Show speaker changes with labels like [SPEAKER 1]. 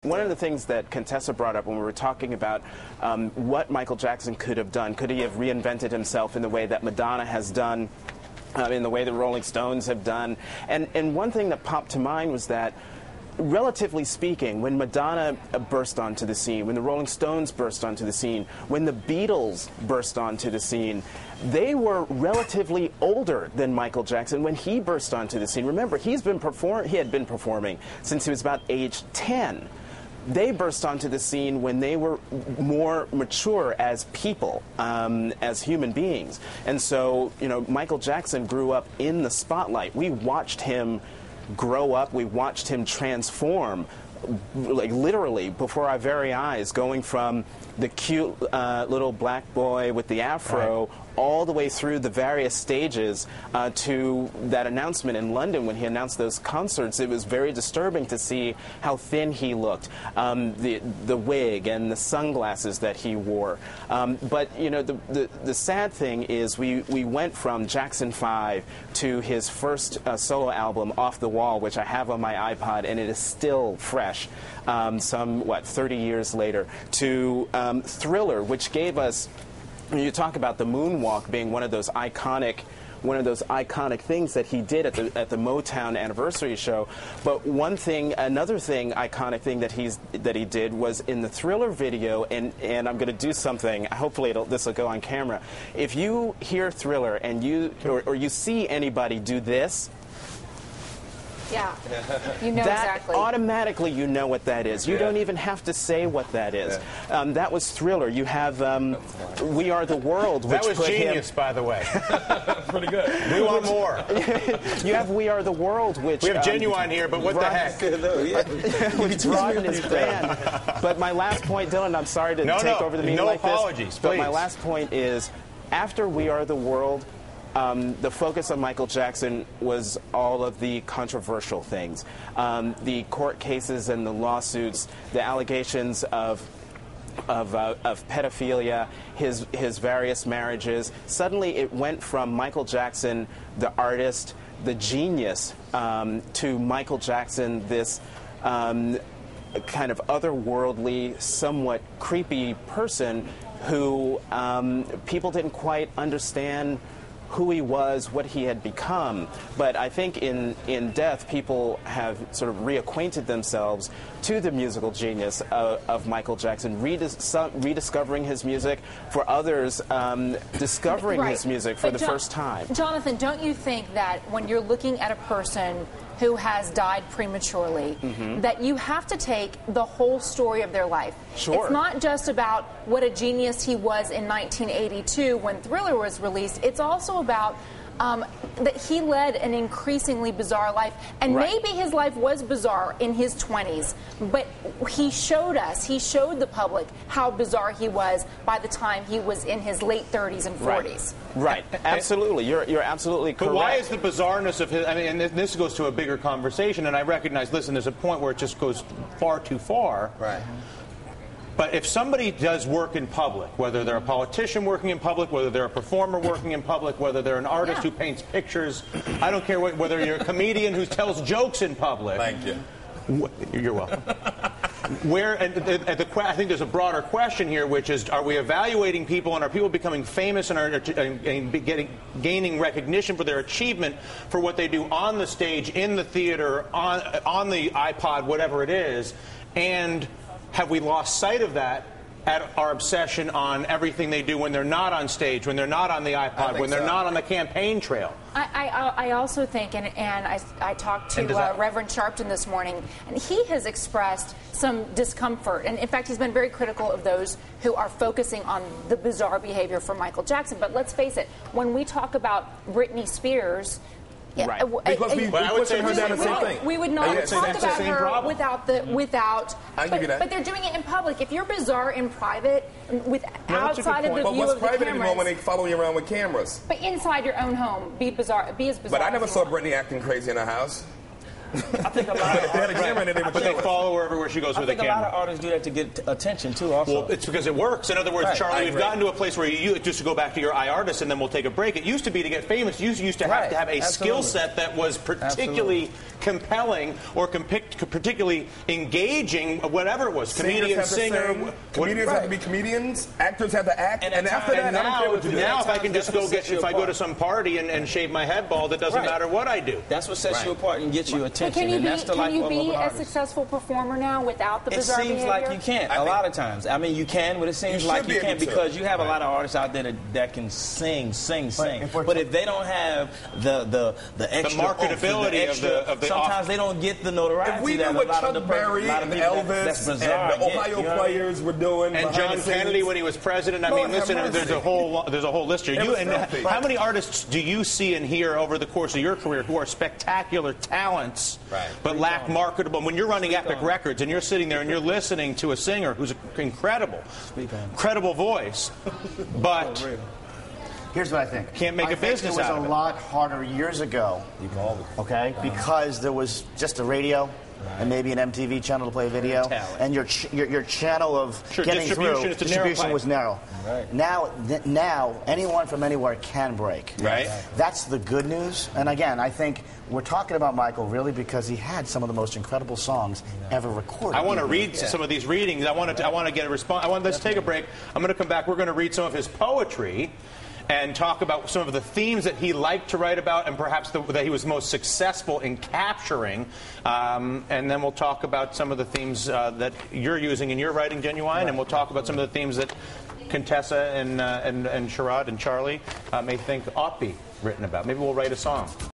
[SPEAKER 1] One of the things that Contessa brought up when we were talking about what Michael Jackson could have done, could he have reinvented himself in the way that Madonna has done, in the way the Rolling Stones have done, and one thing that popped to mind was that, relatively speaking, when Madonna burst onto the scene, when the Rolling Stones burst onto the scene, when the Beatles burst onto the scene, they were relatively older than Michael Jackson when he burst onto the scene. Remember, he had been performing since he was about age 10. They burst onto the scene when they were more mature as people, as human beings. And so, you know, Michael Jackson grew up in the spotlight. We watched him grow up. We watched him transform, like literally before our very eyes, going from the cute little black boy with the afro all the way through the various stages to that announcement in London when he announced those concerts. It was very disturbing to see how thin he looked, the wig and the sunglasses that he wore. But you know, the sad thing is we went from Jackson 5 to his first solo album, Off the Wall, which I have on my iPod, and it is still fresh, 30 years later, to Thriller, which gave us, you talk about the moonwalk being one of those iconic things that he did at the Motown anniversary show. But another iconic thing that he did was in the Thriller video, and I'm going to do something. Hopefully this will go on camera. If you hear Thriller and or you see anybody do this.
[SPEAKER 2] Yeah, you know
[SPEAKER 1] that
[SPEAKER 2] exactly.
[SPEAKER 1] Automatically you know what that is. You don't even have to say what that is. That was Thriller. You have We Are the World, which
[SPEAKER 3] that was genius, by the way.
[SPEAKER 4] Pretty good.
[SPEAKER 3] We want more.
[SPEAKER 1] You have We Are the World, which
[SPEAKER 3] we have Genuine here, but what the heck?
[SPEAKER 1] Which brought in his band. But my last point, Dylan, I'm sorry to take over the meeting like this.
[SPEAKER 3] No apologies,
[SPEAKER 1] but my last point is, after We Are the World, the focus on Michael Jackson was all of the controversial things, the court cases and the lawsuits, the allegations of pedophilia, his various marriages. Suddenly, it went from Michael Jackson, the artist, the genius, to Michael Jackson, this kind of otherworldly, somewhat creepy person who people didn't quite understand who he was, what he had become. But I think in death, people have sort of reacquainted themselves to the musical genius of Michael Jackson, rediscovering his music, for others discovering his music for the first time.
[SPEAKER 2] Jonathan, don't you think that when you're looking at a person who has died prematurely, that you have to take the whole story of their life?
[SPEAKER 1] Sure.
[SPEAKER 2] It's not just about what a genius he was in 1982 when Thriller was released. It's also about that he led an increasingly bizarre life. And maybe his life was bizarre in his 20s, but he showed the public how bizarre he was by the time he was in his late 30s and 40s.
[SPEAKER 1] Right. Absolutely. You're absolutely correct.
[SPEAKER 3] But why is the bizarreness of his, I mean, and this goes to a bigger conversation, and I recognize, listen, there's a point where it just goes far too far.
[SPEAKER 4] Right.
[SPEAKER 3] But if somebody does work in public, whether they're a politician working in public, whether they're a performer working in public, whether they're an artist who paints pictures, I don't care whether you're a comedian who tells jokes in public.
[SPEAKER 4] Thank you.
[SPEAKER 3] You're welcome. I think there's a broader question here, which is, are we evaluating people, and are people becoming famous and gaining recognition for their achievement for what they do on the stage, in the theater, on the iPod, whatever it is, and have we lost sight of that at our obsession on everything they do when they're not on stage, when they're not on the iPod, when they're not on the campaign trail?
[SPEAKER 2] I also think, and I talked to Reverend Sharpton this morning, and he has expressed some discomfort. And in fact, he's been very critical of those who are focusing on the bizarre behavior for Michael Jackson. But let's face it, when we talk about Britney Spears,
[SPEAKER 1] right.
[SPEAKER 4] Because we pushing her down the same thing.
[SPEAKER 2] We would not talk about her without.
[SPEAKER 4] I give you that.
[SPEAKER 2] But they're doing it in public. If you're bizarre in private, outside of the view of the cameras.
[SPEAKER 4] But what's private anymore when they follow you around with cameras?
[SPEAKER 2] But inside your own home, be as bizarre.
[SPEAKER 4] But I never saw Britney acting crazy in her house.
[SPEAKER 5] I think a lot of
[SPEAKER 4] They had a camera and they would
[SPEAKER 3] But
[SPEAKER 4] show
[SPEAKER 3] they
[SPEAKER 4] us.
[SPEAKER 3] follow her everywhere she goes with a
[SPEAKER 5] I think a
[SPEAKER 3] camera.
[SPEAKER 5] lot of artists do that to get attention too. Also,
[SPEAKER 3] Well, it's because it works. In other words,
[SPEAKER 5] Right.
[SPEAKER 3] Charlie,
[SPEAKER 5] I
[SPEAKER 3] we've
[SPEAKER 5] agree.
[SPEAKER 3] gotten to a place where you just to go back to your iArtist, and then we'll take a break. It used to be to get famous. You used to have
[SPEAKER 5] Right.
[SPEAKER 3] to have a skill set that was particularly compelling or particularly engaging, whatever it was. Comedian, singer.
[SPEAKER 4] Comedians have to be comedians. Actors have to act. And after that,
[SPEAKER 3] And
[SPEAKER 4] I don't care
[SPEAKER 3] now,
[SPEAKER 4] what you do.
[SPEAKER 3] now if I can just
[SPEAKER 5] That's what
[SPEAKER 3] go
[SPEAKER 5] sets you
[SPEAKER 3] if I go
[SPEAKER 5] apart.
[SPEAKER 3] to some party and shave my head bald, it doesn't
[SPEAKER 5] Right.
[SPEAKER 3] matter what I do.
[SPEAKER 5] that's what sets you apart and gets you
[SPEAKER 2] But
[SPEAKER 5] attention.
[SPEAKER 2] can you
[SPEAKER 5] and
[SPEAKER 2] be,
[SPEAKER 5] that's the life of an
[SPEAKER 2] a
[SPEAKER 5] artist.
[SPEAKER 2] successful performer now without the
[SPEAKER 5] It
[SPEAKER 2] bizarre
[SPEAKER 5] seems
[SPEAKER 2] behavior?
[SPEAKER 5] like you can't a lot of times. I mean, you can, but it seems
[SPEAKER 4] You
[SPEAKER 5] like
[SPEAKER 4] should
[SPEAKER 5] you
[SPEAKER 4] be
[SPEAKER 5] can't
[SPEAKER 4] able to.
[SPEAKER 5] because you have a lot of artists out there that can sing. But if they don't have the extra
[SPEAKER 3] marketability
[SPEAKER 5] oomph,
[SPEAKER 3] of the
[SPEAKER 5] sometimes they don't get the notoriety
[SPEAKER 4] If we
[SPEAKER 5] that
[SPEAKER 4] knew
[SPEAKER 5] a
[SPEAKER 4] what
[SPEAKER 5] lot of
[SPEAKER 4] Chuck
[SPEAKER 5] the
[SPEAKER 4] Berry
[SPEAKER 5] lot
[SPEAKER 4] and
[SPEAKER 5] of people
[SPEAKER 4] Elvis
[SPEAKER 5] that's
[SPEAKER 4] and
[SPEAKER 5] bizarre
[SPEAKER 4] the
[SPEAKER 5] get,
[SPEAKER 4] Ohio
[SPEAKER 5] you know what I mean?
[SPEAKER 4] players were doing,
[SPEAKER 3] And
[SPEAKER 4] behind
[SPEAKER 3] John
[SPEAKER 4] the scenes.
[SPEAKER 3] Kennedy when he was president. I
[SPEAKER 4] Lord
[SPEAKER 3] mean,
[SPEAKER 4] have
[SPEAKER 3] listen,
[SPEAKER 4] mercy.
[SPEAKER 3] there's a whole list here.
[SPEAKER 4] It
[SPEAKER 3] You
[SPEAKER 4] was
[SPEAKER 3] and
[SPEAKER 4] filthy.
[SPEAKER 3] how many artists do you see and hear over the course of your career who are spectacular talents, but lack marketable? When you're running Epic Records and you're sitting there and you're listening to a singer who's incredible voice, but
[SPEAKER 6] Here's what I think.
[SPEAKER 3] Can't make a business
[SPEAKER 6] it was
[SPEAKER 3] out of it.
[SPEAKER 6] a lot harder years ago, okay? Because there was just a radio and maybe an MTV channel to play a video, and your channel of getting
[SPEAKER 3] distribution
[SPEAKER 6] through
[SPEAKER 3] is a narrow pipe.
[SPEAKER 6] was narrow.
[SPEAKER 5] Right.
[SPEAKER 6] Now anyone from anywhere can break.
[SPEAKER 3] Right.
[SPEAKER 6] That's the good news. And again, I think we're talking about Michael really because he had some of the most incredible songs ever recorded.
[SPEAKER 3] I want to read some of these readings. I want to get a response. Let's take a break. I'm going to come back. We're going to read some of his poetry and talk about some of the themes that he liked to write about and perhaps that he was most successful in capturing. And then we'll talk about some of the themes that you're using in your writing, Genuine, and we'll talk about some of the themes that Contessa and Sherrod and Charlie may think ought be written about. Maybe we'll write a song.